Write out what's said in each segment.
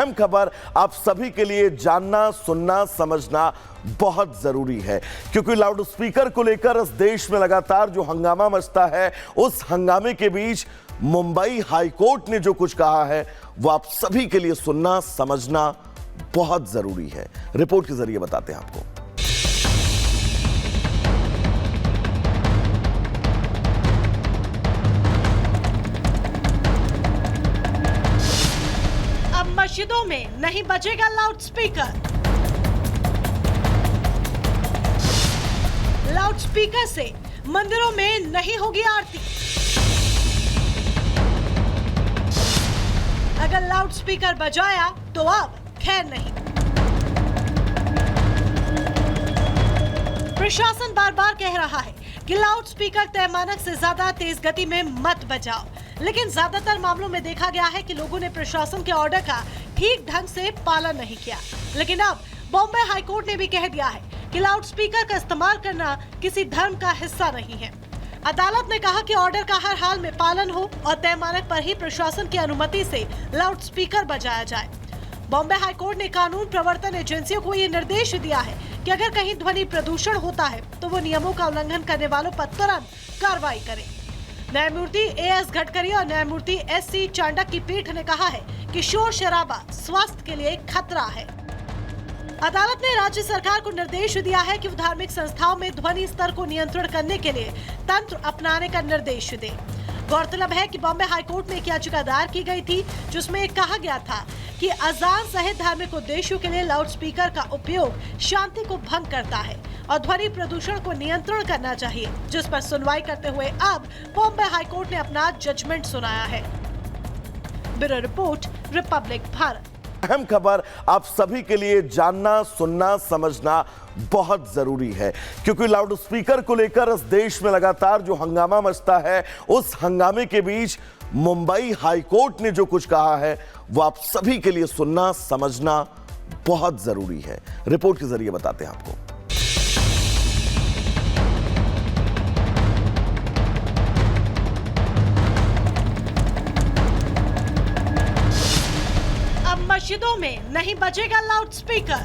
अहम खबर आप सभी के लिए जानना, सुनना, समझना बहुत जरूरी है, क्योंकि लाउड स्पीकर को लेकर इस देश में लगातार जो हंगामा मचता है, उस हंगामे के बीच मुंबई हाईकोर्ट ने जो कुछ कहा है वो आप सभी के लिए सुनना, समझना बहुत जरूरी है। रिपोर्ट के जरिए बताते हैं आपको। अब मस्जिदों में नहीं बजेगा लाउड स्पीकर। लाउड स्पीकर से मंदिरों में नहीं होगी आरती। अगर लाउड स्पीकर बजाया तो अब खैर नहीं। प्रशासन बार बार कह रहा है कि लाउड स्पीकर तय मानक से ज्यादा तेज गति में मत बजाओ, लेकिन ज्यादातर मामलों में देखा गया है कि लोगों ने प्रशासन के ऑर्डर का ठीक ढंग से पालन नहीं किया। लेकिन अब बॉम्बे हाईकोर्ट ने भी कह दिया है कि लाउड स्पीकर का इस्तेमाल करना किसी धर्म का हिस्सा नहीं है। अदालत ने कहा कि ऑर्डर का हर हाल में पालन हो और तय मानक पर ही प्रशासन की अनुमति से लाउड स्पीकर बजाया जाए। बॉम्बे हाईकोर्ट ने कानून प्रवर्तन एजेंसियों को ये निर्देश दिया है कि अगर कहीं ध्वनि प्रदूषण होता है तो वो नियमों का उल्लंघन करने वालों पर तुरंत कार्रवाई करें। न्यायमूर्ति एएस गडकरी और न्यायमूर्ति एससी चांडक की पीठ ने कहा है कि शोर शराबा स्वास्थ्य के लिए खतरा है। अदालत ने राज्य सरकार को निर्देश दिया है कि वो धार्मिक संस्थाओं में ध्वनि स्तर को नियंत्रण करने के लिए तंत्र अपनाने का निर्देश दे। गौरतलब है कि बॉम्बे हाईकोर्ट में एक याचिका दायर की गई थी, जिसमें कहा गया था कि अजान सहित धार्मिक उद्देश्यों के लिए लाउड स्पीकर का उपयोग शांति को भंग करता है और ध्वनि प्रदूषण को नियंत्रण करना चाहिए, जिस पर सुनवाई करते हुए अब बॉम्बे हाईकोर्ट ने अपना जजमेंट सुनाया है। Bureau report, Republic Bharat. अहम खबर आप सभी के लिए जानना, सुनना, समझना बहुत जरूरी है, क्योंकि लाउड स्पीकर को लेकर इस देश में लगातार जो हंगामा मचता है, उस हंगामे के बीच मुंबई हाईकोर्ट ने जो कुछ कहा है वो आप सभी के लिए सुनना, समझना बहुत जरूरी है। रिपोर्ट के जरिए बताते हैं आपको। मस्जिदों में नहीं बजेगा लाउड स्पीकर।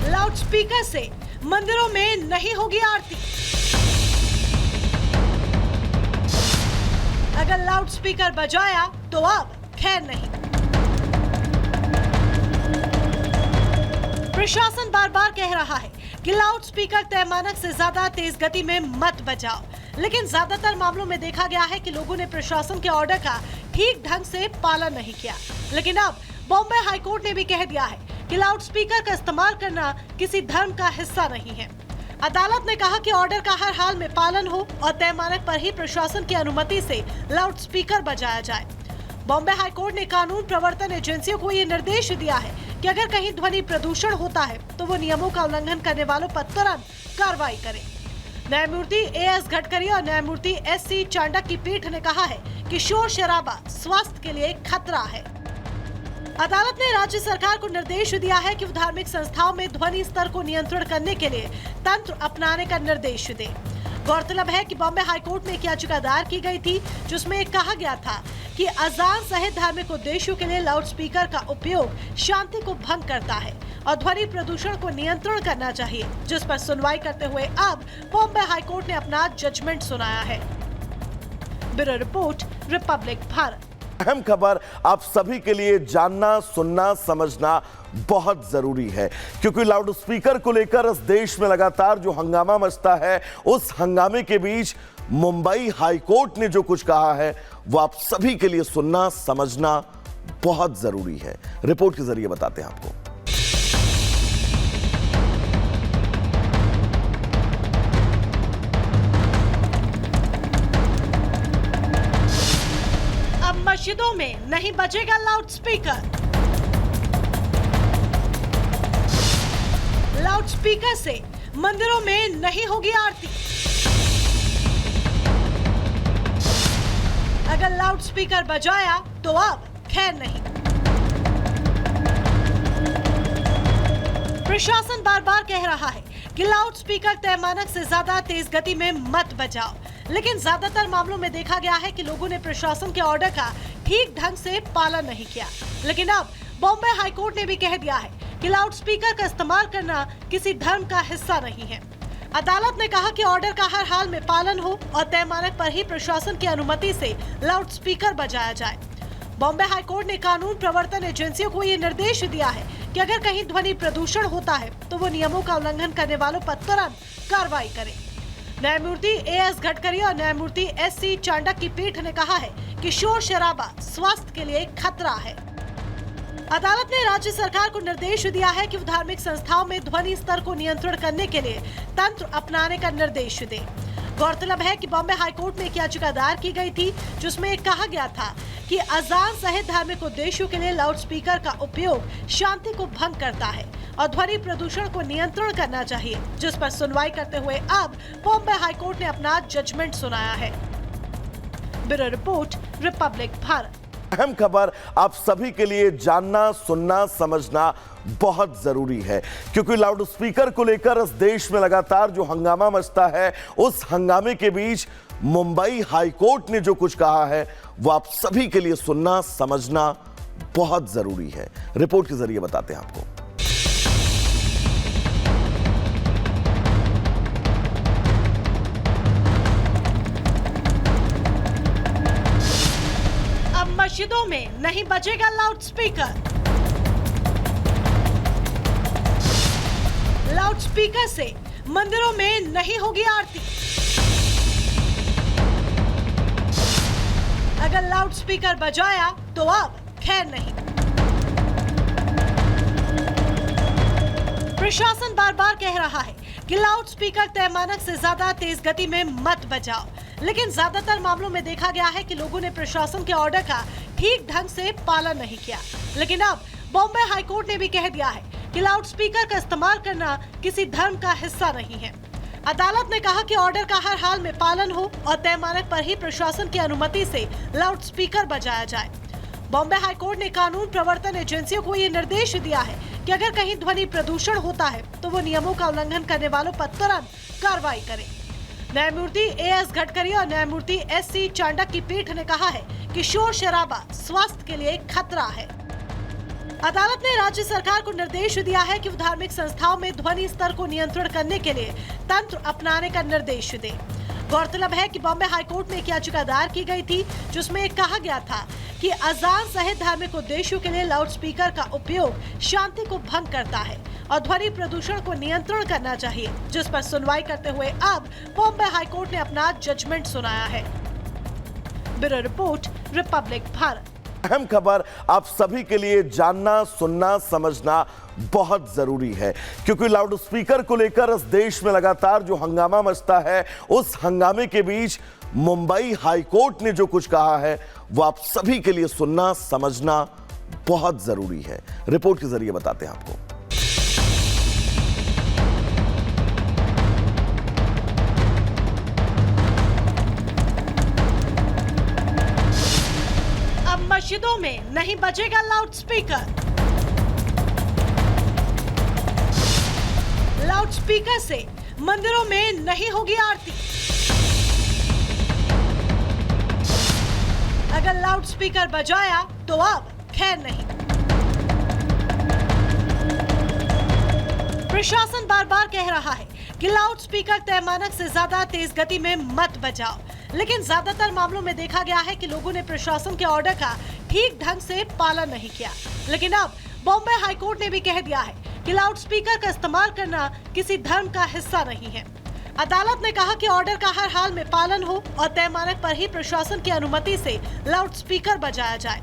लाउड स्पीकर से मंदिरों में नहीं होगी आरती। अगर लाउड स्पीकर बजाया तो अब खैर नहीं। प्रशासन बार बार कह रहा है कि लाउड स्पीकर तय मानक से ज्यादा तेज गति में मत बजाओ, लेकिन ज्यादातर मामलों में देखा गया है कि लोगों ने प्रशासन के ऑर्डर का ठीक ढंग से पालन नहीं किया। लेकिन अब बॉम्बे हाईकोर्ट ने भी कह दिया है कि लाउड स्पीकर का इस्तेमाल करना किसी धर्म का हिस्सा नहीं है। अदालत ने कहा कि ऑर्डर का हर हाल में पालन हो और तय मानक पर ही प्रशासन की अनुमति से लाउड स्पीकर बजाया जाए। बॉम्बे हाईकोर्ट ने कानून प्रवर्तन एजेंसियों को ये निर्देश दिया है कि अगर कहीं ध्वनि प्रदूषण होता है तो वो नियमों का उल्लंघन करने वालों पर तुरंत कार्रवाई करें। न्यायमूर्ति एएस गडकरी और न्यायमूर्ति एससी चांडक की पीठ ने कहा है कि शोर शराबा स्वास्थ्य के लिए खतरा है। अदालत ने राज्य सरकार को निर्देश दिया है कि वो धार्मिक संस्थाओं में ध्वनि स्तर को नियंत्रण करने के लिए तंत्र अपनाने का निर्देश दे। गौरतलब है कि बॉम्बे हाईकोर्ट में एक याचिका दायर की गई थी, जिसमें कहा गया था कि अजान सहित धार्मिक उद्देश्यों के लिए लाउड स्पीकर का उपयोग शांति को भंग करता है और ध्वनि प्रदूषण को नियंत्रण करना चाहिए, जिस पर सुनवाई करते हुए अब बॉम्बे हाईकोर्ट ने अपना जजमेंट सुनाया है। Bureau report, Republic Bharat. अहम खबर आप सभी के लिए जानना, सुनना, समझना बहुत जरूरी है, क्योंकि लाउड स्पीकर को लेकर इस देश में लगातार जो हंगामा मचता है, उस हंगामे के बीच मुंबई हाईकोर्ट ने जो कुछ कहा है वो आप सभी के लिए सुनना, समझना बहुत जरूरी है। रिपोर्ट के जरिए बताते हैं आपको। मस्जिदों में नहीं बजेगा लाउड स्पीकर। लाउड स्पीकर से मंदिरों में नहीं होगी आरती। अगर लाउड स्पीकर बजाया तो अब खैर नहीं। प्रशासन बार बार कह रहा है कि लाउड स्पीकर तय मानक से ज्यादा तेज गति में मत बजाओ, लेकिन ज्यादातर मामलों में देखा गया है कि लोगों ने प्रशासन के ऑर्डर का ठीक ढंग से पालन नहीं किया। लेकिन अब बॉम्बे हाईकोर्ट ने भी कह दिया है कि लाउडस्पीकर का इस्तेमाल करना किसी धर्म का हिस्सा नहीं है। अदालत ने कहा कि ऑर्डर का हर हाल में पालन हो और तय मानक पर ही प्रशासन की अनुमति से लाउडस्पीकर बजाया जाए। बॉम्बे हाईकोर्ट ने कानून प्रवर्तन एजेंसियों को ये निर्देश दिया है कि अगर कहीं ध्वनि प्रदूषण होता है तो वो नियमों का उल्लंघन करने वालों पर तुरंत कार्रवाई करे। न्यायमूर्ति एएस गडकरी और न्यायमूर्ति एससी चांडक की पीठ ने कहा है कि शोर शराबा स्वास्थ्य के लिए खतरा है। अदालत ने राज्य सरकार को निर्देश दिया है कि वो धार्मिक संस्थाओं में ध्वनि स्तर को नियंत्रण करने के लिए तंत्र अपनाने का निर्देश दे। गौरतलब है कि बॉम्बे हाईकोर्ट में एक याचिका दायर की गई थी जिसमें कहा गया था कि अजान सहित धार्मिक उद्देश्यों के लिए लाउडस्पीकर का उपयोग शांति को भंग करता है और ध्वनि प्रदूषण को नियंत्रण करना चाहिए, जिस पर सुनवाई करते हुए अब बॉम्बे हाईकोर्ट ने अपना जजमेंट सुनाया है। Bureau report, Republic Bharat. अहम खबर आप सभी के लिए जानना, सुनना, समझना बहुत जरूरी है, क्योंकि लाउडस्पीकर को लेकर इस देश में लगातार जो हंगामा मचता है, उस हंगामे के बीच मुंबई हाईकोर्ट ने जो कुछ कहा है वो आप सभी के लिए सुनना, समझना बहुत जरूरी है। रिपोर्ट के जरिए बताते हैं आपको। अब मस्जिदों में नहीं बजेगा लाउडस्पीकर। लाउडस्पीकर से मंदिरों में नहीं होगी आरती। अगर लाउडस्पीकर बजाया तो अब खैर नहीं। प्रशासन बार बार कह रहा है कि लाउडस्पीकर तय मानक से ज्यादा तेज गति में मत बजाओ, लेकिन ज्यादातर मामलों में देखा गया है कि लोगों ने प्रशासन के ऑर्डर का ठीक ढंग से पालन नहीं किया। लेकिन अब बॉम्बे हाईकोर्ट ने भी कह दिया है कि लाउडस्पीकर का इस्तेमाल करना किसी धर्म का हिस्सा नहीं है। अदालत ने कहा कि ऑर्डर का हर हाल में पालन हो और तय मानक पर ही प्रशासन की अनुमति से लाउडस्पीकर बजाया जाए। बॉम्बे हाईकोर्ट ने कानून प्रवर्तन एजेंसियों को ये निर्देश दिया है कि अगर कहीं ध्वनि प्रदूषण होता है तो वो नियमों का उल्लंघन करने वालों पर तुरंत कार्रवाई करे। न्यायमूर्ति एएस गडकरी और न्यायमूर्ति एससी चांडक की पीठ ने कहा है कि शोर शराबा स्वास्थ्य के लिए खतरा है। अदालत ने राज्य सरकार को निर्देश दिया है कि वो धार्मिक संस्थाओं में ध्वनि स्तर को नियंत्रण करने के लिए तंत्र अपनाने का निर्देश दे। गौरतलब है कि बॉम्बे हाईकोर्ट में एक याचिका दायर की गई थी जिसमें कहा गया था कि अजान सहित धार्मिक उद्देश्यों के लिए लाउडस्पीकर का उपयोग शांति को भंग करता है और ध्वनि प्रदूषण को नियंत्रण करना चाहिए, जिस पर सुनवाई करते हुए अब बॉम्बे हाईकोर्ट ने अपना जजमेंट सुनाया है। Bureau report, Republic Bharat. अहम खबर आप सभी के लिए जानना, सुनना, समझना बहुत जरूरी है, क्योंकि लाउडस्पीकर को लेकर इस देश में लगातार जो हंगामा मचता है, उस हंगामे के बीच मुंबई हाईकोर्ट ने जो कुछ कहा है वो आप सभी के लिए सुनना, समझना बहुत जरूरी है। रिपोर्ट के जरिए बताते हैं आपको। मस्जिदों में नहीं बजेगा लाउडस्पीकर। लाउडस्पीकर से मंदिरों में नहीं होगी आरती। अगर लाउडस्पीकर बजाया तो अब खैर नहीं। प्रशासन बार बार कह रहा है कि लाउडस्पीकर तय मानक से ज्यादा तेज गति में मत बजाओ, लेकिन ज्यादातर मामलों में देखा गया है कि लोगों ने प्रशासन के ऑर्डर का ठीक ढंग से पालन नहीं किया। लेकिन अब बॉम्बे हाईकोर्ट ने भी कह दिया है कि लाउडस्पीकर का इस्तेमाल करना किसी धर्म का हिस्सा नहीं है। अदालत ने कहा कि ऑर्डर का हर हाल में पालन हो और तय मानक पर ही प्रशासन की अनुमति से लाउडस्पीकर बजाया जाए।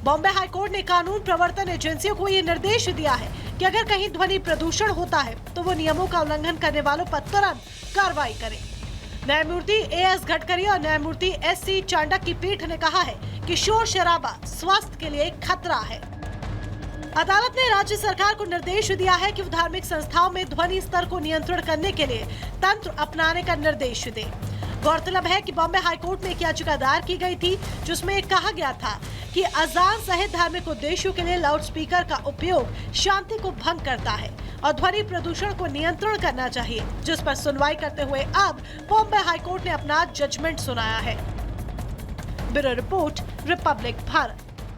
बॉम्बे हाईकोर्ट ने कानून प्रवर्तन एजेंसियों को ये निर्देश दिया है कि अगर कहीं ध्वनि प्रदूषण होता है तो वो नियमों का उल्लंघन करने वालों पर तुरंत कार्रवाई करे। न्यायमूर्ति एएस गडकरी और न्यायमूर्ति एससी चांडक की पीठ ने कहा है कि शोर शराबा स्वास्थ्य के लिए खतरा है। अदालत ने राज्य सरकार को निर्देश दिया है कि वो धार्मिक संस्थाओं में ध्वनि स्तर को नियंत्रण करने के लिए तंत्र अपनाने का निर्देश दे। गौरतलब है कि बॉम्बे हाईकोर्ट में एक याचिका दायर की गई थी जिसमें कहा गया था कि अजान सहित धार्मिक उद्देश्यों के लिए लाउडस्पीकर का उपयोग शांति को भंग करता है और ध्वनि प्रदूषण को नियंत्रण करना चाहिए, जिस पर सुनवाई करते हुए अब बॉम्बे हाईकोर्ट ने अपना जजमेंट सुनाया है। Bureau report, Republic Bharat.